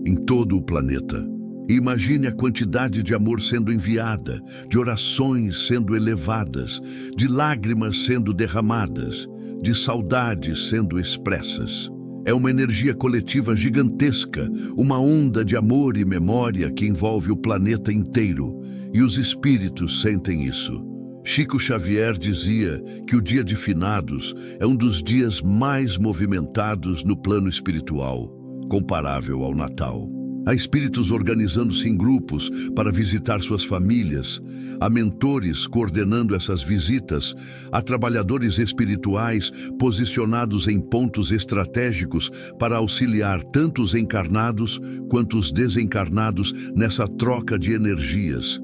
Speaker 1: em todo o planeta. E imagine a quantidade de amor sendo enviada, de orações sendo elevadas, de lágrimas sendo derramadas, de saudades sendo expressas. É uma energia coletiva gigantesca, uma onda de amor e memória que envolve o planeta inteiro, e os espíritos sentem isso. Chico Xavier dizia que o dia de finados é um dos dias mais movimentados no plano espiritual, comparável ao Natal. Há espíritos organizando-se em grupos para visitar suas famílias, há mentores coordenando essas visitas, há trabalhadores espirituais posicionados em pontos estratégicos para auxiliar tanto os encarnados quanto os desencarnados nessa troca de energias.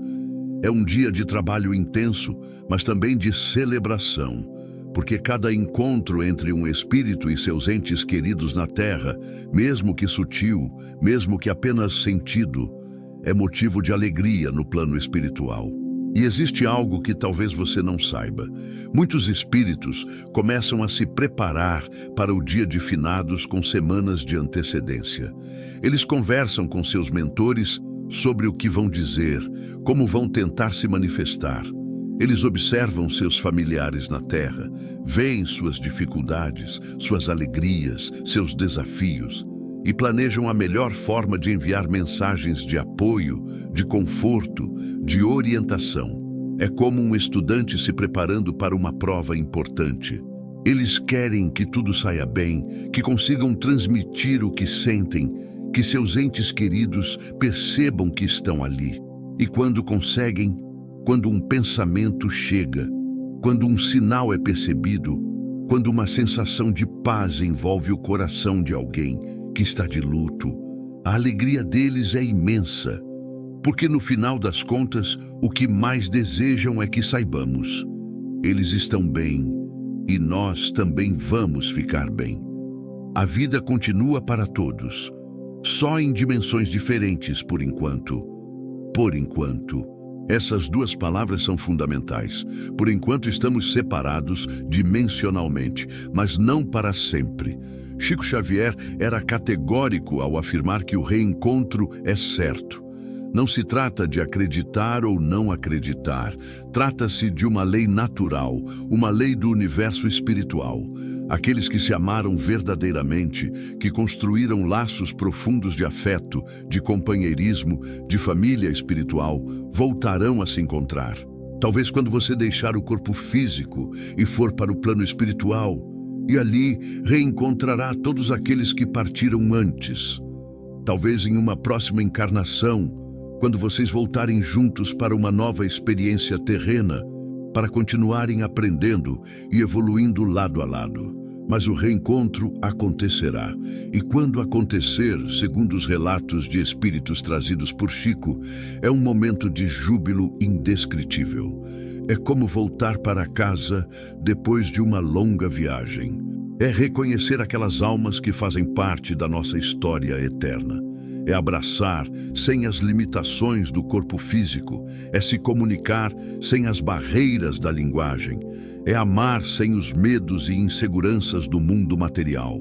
Speaker 1: É um dia de trabalho intenso, mas também de celebração, porque cada encontro entre um espírito e seus entes queridos na Terra, mesmo que sutil, mesmo que apenas sentido, é motivo de alegria no plano espiritual. E existe algo que talvez você não saiba. Muitos espíritos começam a se preparar para o dia de finados com semanas de antecedência. Eles conversam com seus mentores sobre o que vão dizer, como vão tentar se manifestar. Eles observam seus familiares na Terra, veem suas dificuldades, suas alegrias, seus desafios e planejam a melhor forma de enviar mensagens de apoio, de conforto, de orientação. É como um estudante se preparando para uma prova importante. Eles querem que tudo saia bem, que consigam transmitir o que sentem, que seus entes queridos percebam que estão ali. E quando conseguem, quando um pensamento chega, quando um sinal é percebido, quando uma sensação de paz envolve o coração de alguém que está de luto, a alegria deles é imensa, porque no final das contas, o que mais desejam é que saibamos. Eles estão bem e nós também vamos ficar bem. A vida continua para todos, só em dimensões diferentes por enquanto. Por enquanto. Essas duas palavras são fundamentais. Por enquanto estamos separados dimensionalmente, mas não para sempre. Chico Xavier era categórico ao afirmar que o reencontro é certo. Não se trata de acreditar ou não acreditar. Trata-se de uma lei natural, uma lei do universo espiritual. Aqueles que se amaram verdadeiramente, que construíram laços profundos de afeto, de companheirismo, de família espiritual, voltarão a se encontrar. Talvez quando você deixar o corpo físico e for para o plano espiritual, e ali reencontrará todos aqueles que partiram antes. Talvez em uma próxima encarnação, quando vocês voltarem juntos para uma nova experiência terrena, para continuarem aprendendo e evoluindo lado a lado. Mas o reencontro acontecerá. E quando acontecer, segundo os relatos de espíritos trazidos por Chico, é um momento de júbilo indescritível. É como voltar para casa depois de uma longa viagem. É reconhecer aquelas almas que fazem parte da nossa história eterna. É abraçar sem as limitações do corpo físico, é se comunicar sem as barreiras da linguagem, é amar sem os medos e inseguranças do mundo material.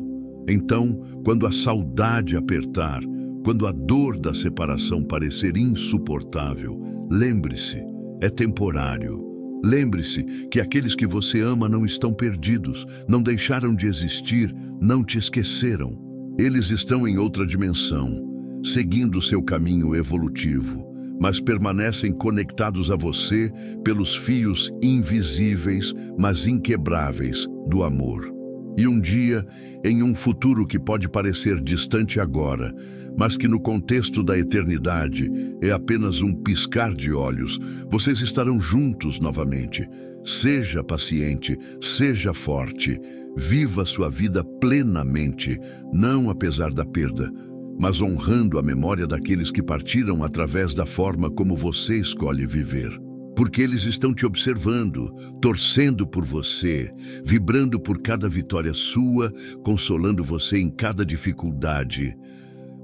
Speaker 1: Então, quando a saudade apertar, quando a dor da separação parecer insuportável, lembre-se, é temporário. Lembre-se que aqueles que você ama não estão perdidos, não deixaram de existir, não te esqueceram. Eles estão em outra dimensão, seguindo seu caminho evolutivo, mas permanecem conectados a você pelos fios invisíveis, mas inquebráveis do amor. E um dia, em um futuro que pode parecer distante agora, mas que no contexto da eternidade é apenas um piscar de olhos, vocês estarão juntos novamente. Seja paciente, seja forte, viva sua vida plenamente, não apesar da perda, mas honrando a memória daqueles que partiram através da forma como você escolhe viver. porque eles estão te observando, torcendo por você, vibrando por cada vitória sua, consolando você em cada dificuldade.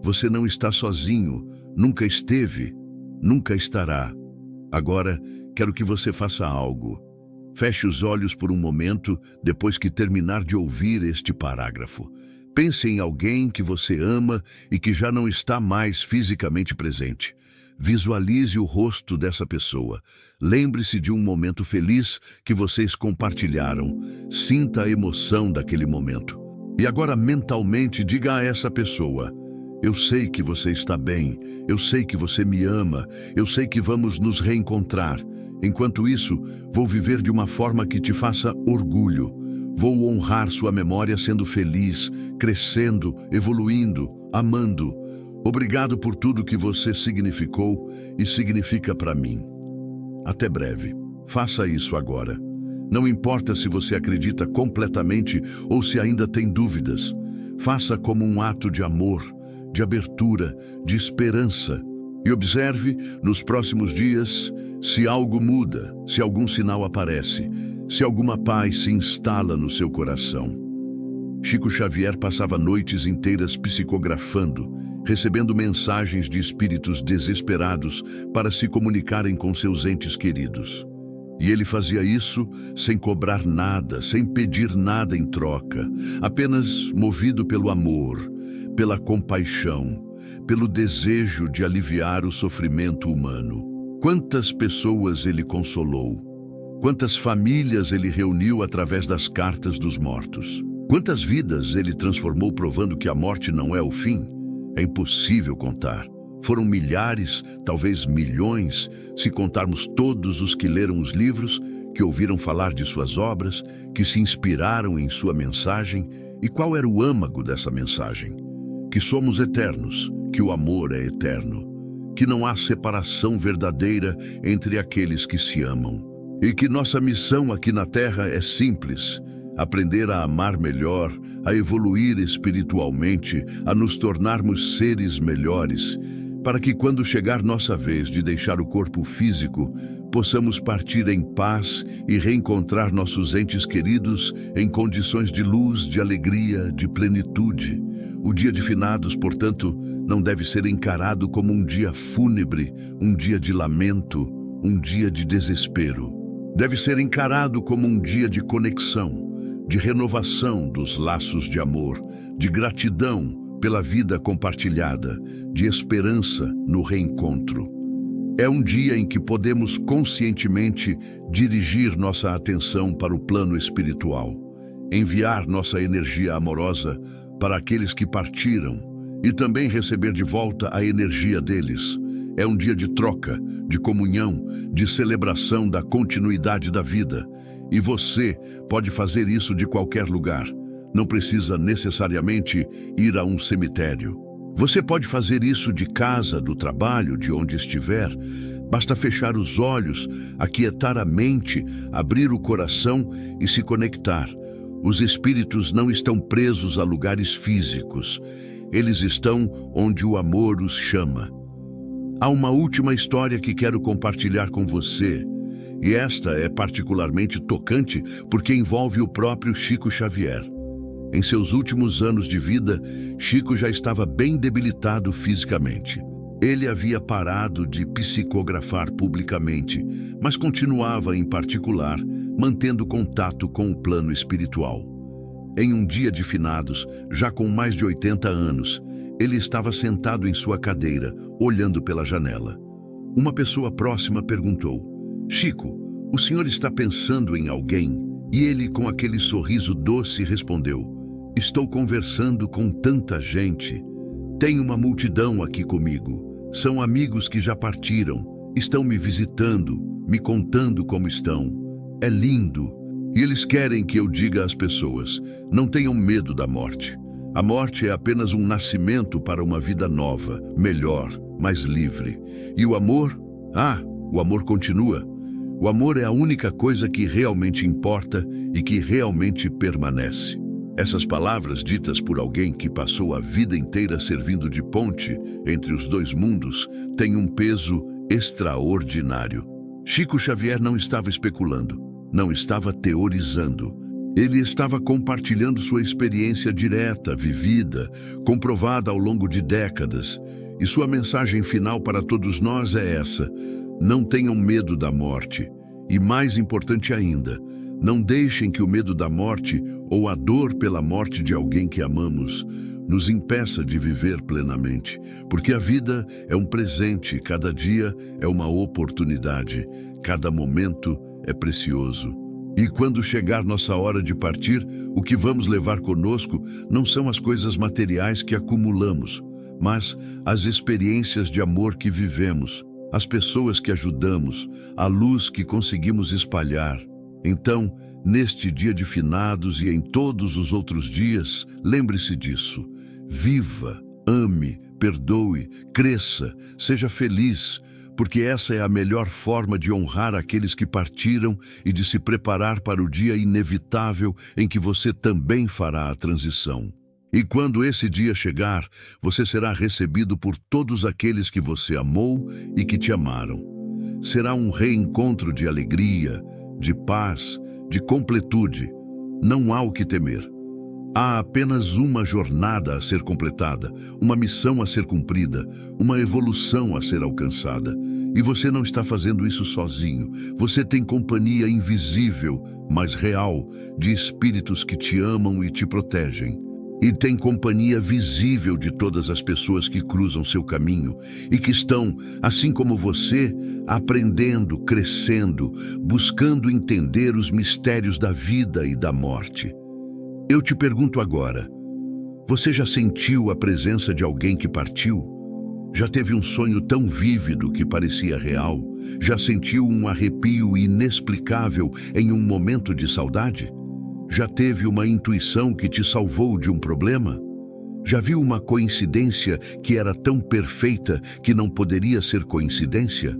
Speaker 1: Você não está sozinho, nunca esteve, nunca estará. Agora, quero que você faça algo. Feche os olhos por um momento depois que terminar de ouvir este parágrafo. Pense em alguém que você ama e que já não está mais fisicamente presente. Visualize o rosto dessa pessoa. Lembre-se de um momento feliz que vocês compartilharam. Sinta a emoção daquele momento. E agora, mentalmente, diga a essa pessoa: eu sei que você está bem, eu sei que você me ama, eu sei que vamos nos reencontrar. Enquanto isso, vou viver de uma forma que te faça orgulho. Vou honrar sua memória sendo feliz, crescendo, evoluindo, amando. Obrigado por tudo que você significou e significa para mim. Até breve. Faça isso agora. Não importa se você acredita completamente ou se ainda tem dúvidas. Faça como um ato de amor, de abertura, de esperança. E observe, nos próximos dias, se algo muda, se algum sinal aparece, se alguma paz se instala no seu coração. Chico Xavier passava noites inteiras psicografando, recebendo mensagens de espíritos desesperados para se comunicarem com seus entes queridos. E ele fazia isso sem cobrar nada, sem pedir nada em troca, apenas movido pelo amor, pela compaixão, pelo desejo de aliviar o sofrimento humano. Quantas pessoas ele consolou? Quantas famílias ele reuniu através das cartas dos mortos? Quantas vidas ele transformou provando que a morte não é o fim? É impossível contar. Foram milhares, talvez milhões, se contarmos todos os que leram os livros, que ouviram falar de suas obras, que se inspiraram em sua mensagem. E qual era o âmago dessa mensagem? Que somos eternos, que o amor é eterno, que não há separação verdadeira entre aqueles que se amam. E que nossa missão aqui na Terra é simples: aprender a amar melhor, a evoluir espiritualmente, a nos tornarmos seres melhores, para que quando chegar nossa vez de deixar o corpo físico, possamos partir em paz e reencontrar nossos entes queridos em condições de luz, de alegria, de plenitude. O dia de finados, portanto, não deve ser encarado como um dia fúnebre, um dia de lamento, um dia de desespero. Deve ser encarado como um dia de conexão, de renovação dos laços de amor, de gratidão pela vida compartilhada, de esperança no reencontro. É um dia em que podemos conscientemente dirigir nossa atenção para o plano espiritual, enviar nossa energia amorosa para aqueles que partiram e também receber de volta a energia deles. É um dia de troca, de comunhão, de celebração da continuidade da vida. E você pode fazer isso de qualquer lugar. Não precisa necessariamente ir a um cemitério. Você pode fazer isso de casa, do trabalho, de onde estiver. Basta fechar os olhos, aquietar a mente, abrir o coração e se conectar. Os espíritos não estão presos a lugares físicos. Eles estão onde o amor os chama. Há uma última história que quero compartilhar com você. E esta é particularmente tocante porque envolve o próprio Chico Xavier. Em seus últimos anos de vida, Chico já estava bem debilitado fisicamente. Ele havia parado de psicografar publicamente, mas continuava, em particular, mantendo contato com o plano espiritual. Em um dia de finados, já com mais de 80 anos, ele estava sentado em sua cadeira, olhando pela janela. Uma pessoa próxima perguntou: Chico, o senhor está pensando em alguém? E ele, com aquele sorriso doce, respondeu: estou conversando com tanta gente. Tem uma multidão aqui comigo. São amigos que já partiram, estão me visitando, me contando como estão. É lindo. E eles querem que eu diga às pessoas: não tenham medo da morte. A morte é apenas um nascimento para uma vida nova, melhor, mais livre. E o amor? O amor continua. O amor é a única coisa que realmente importa e que realmente permanece. Essas palavras ditas por alguém que passou a vida inteira servindo de ponte entre os dois mundos têm um peso extraordinário. Chico Xavier não estava especulando, não estava teorizando. Ele estava compartilhando sua experiência direta, vivida, comprovada ao longo de décadas. E sua mensagem final para todos nós é essa: não tenham medo da morte. E mais importante ainda, não deixem que o medo da morte ou a dor pela morte de alguém que amamos nos impeça de viver plenamente, porque a vida é um presente, cada dia é uma oportunidade, cada momento é precioso. E quando chegar nossa hora de partir, o que vamos levar conosco não são as coisas materiais que acumulamos, mas as experiências de amor que vivemos, as pessoas que ajudamos, a luz que conseguimos espalhar. Então, neste dia de finados e em todos os outros dias, lembre-se disso. Viva, ame, perdoe, cresça, seja feliz, porque essa é a melhor forma de honrar aqueles que partiram e de se preparar para o dia inevitável em que você também fará a transição. E quando esse dia chegar, você será recebido por todos aqueles que você amou e que te amaram. Será um reencontro de alegria, de paz, de completude. Não há o que temer. Há apenas uma jornada a ser completada, uma missão a ser cumprida, uma evolução a ser alcançada. E você não está fazendo isso sozinho. Você tem companhia invisível, mas real, de espíritos que te amam e te protegem. E tem companhia visível de todas as pessoas que cruzam seu caminho e que estão, assim como você, aprendendo, crescendo, buscando entender os mistérios da vida e da morte. Eu te pergunto agora, você já sentiu a presença de alguém que partiu? Já teve um sonho tão vívido que parecia real? Já sentiu um arrepio inexplicável em um momento de saudade? Já teve uma intuição que te salvou de um problema? Já viu uma coincidência que era tão perfeita que não poderia ser coincidência?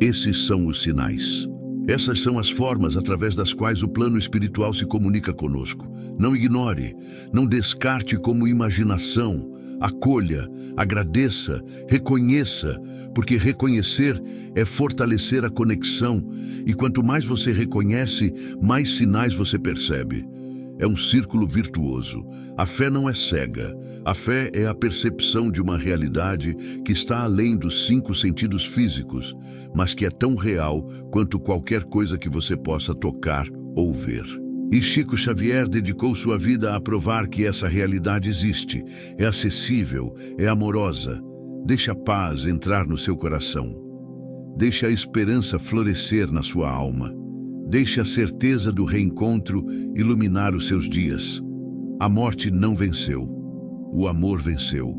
Speaker 1: Esses são os sinais. Essas são as formas através das quais o plano espiritual se comunica conosco. Não ignore, não descarte como imaginação. Acolha, agradeça, reconheça, porque reconhecer é fortalecer a conexão, e quanto mais você reconhece, mais sinais você percebe. É um círculo virtuoso. A fé não é cega. A fé é a percepção de uma realidade que está além dos 5 sentidos físicos, mas que é tão real quanto qualquer coisa que você possa tocar ou ver. E Chico Xavier dedicou sua vida a provar que essa realidade existe, é acessível, é amorosa. Deixe a paz entrar no seu coração. Deixe a esperança florescer na sua alma. Deixe a certeza do reencontro iluminar os seus dias. A morte não venceu. O amor venceu.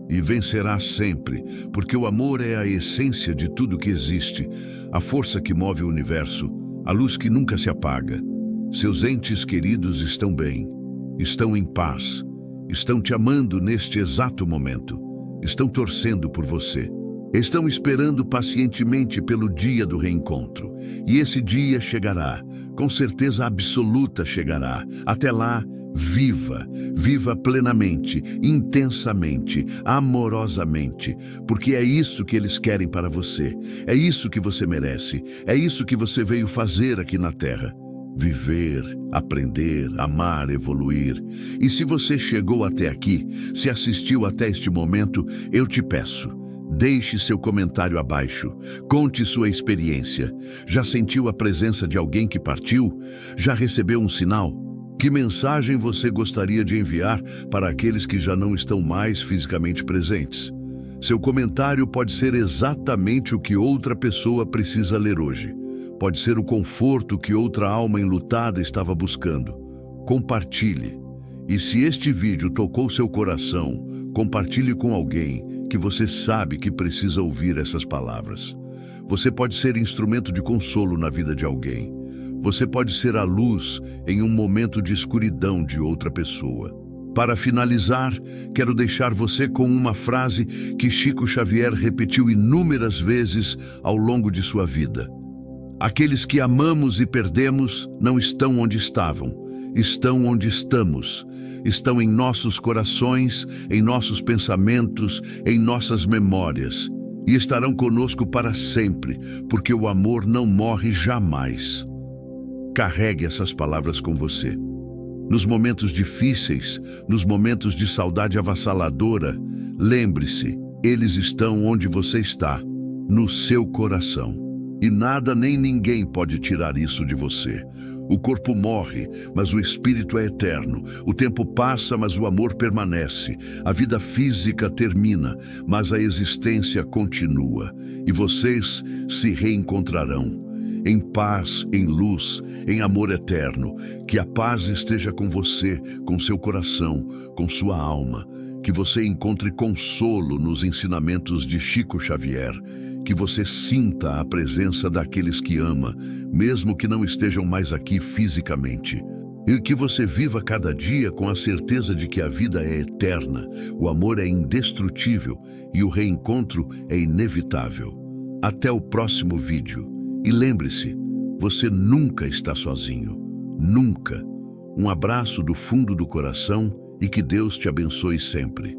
Speaker 1: E vencerá sempre, porque o amor é a essência de tudo que existe, a força que move o universo, a luz que nunca se apaga. Seus entes queridos estão bem, estão em paz, estão te amando neste exato momento, estão torcendo por você, estão esperando pacientemente pelo dia do reencontro. E esse dia chegará, com certeza absoluta chegará. Até lá, viva, viva plenamente, intensamente, amorosamente, porque é isso que eles querem para você, é isso que você merece, é isso que você veio fazer aqui na Terra. Viver, aprender, amar, evoluir. E se você chegou até aqui, se assistiu até este momento, eu te peço, deixe seu comentário abaixo, conte sua experiência. Já sentiu a presença de alguém que partiu? Já recebeu um sinal? Que mensagem você gostaria de enviar para aqueles que já não estão mais fisicamente presentes? Seu comentário pode ser exatamente o que outra pessoa precisa ler hoje. Pode ser o conforto que outra alma enlutada estava buscando. Compartilhe. E se este vídeo tocou seu coração, compartilhe com alguém que você sabe que precisa ouvir essas palavras. Você pode ser instrumento de consolo na vida de alguém. Você pode ser a luz em um momento de escuridão de outra pessoa. Para finalizar, quero deixar você com uma frase que Chico Xavier repetiu inúmeras vezes ao longo de sua vida. Aqueles que amamos e perdemos não estão onde estavam, estão onde estamos. Estão em nossos corações, em nossos pensamentos, em nossas memórias. e estarão conosco para sempre, porque o amor não morre jamais. Carregue essas palavras com você. Nos momentos difíceis, nos momentos de saudade avassaladora, lembre-se, eles estão onde você está, no seu coração. E nada nem ninguém pode tirar isso de você. O corpo morre, mas o espírito é eterno. O tempo passa, mas o amor permanece. A vida física termina, mas a existência continua. E vocês se reencontrarão. Em paz, em luz, em amor eterno. Que a paz esteja com você, com seu coração, com sua alma. Que você encontre consolo nos ensinamentos de Chico Xavier. Que você sinta a presença daqueles que ama, mesmo que não estejam mais aqui fisicamente. E que você viva cada dia com a certeza de que a vida é eterna, o amor é indestrutível e o reencontro é inevitável. Até o próximo vídeo. E lembre-se, você nunca está sozinho. Nunca. Um abraço do fundo do coração e que Deus te abençoe sempre.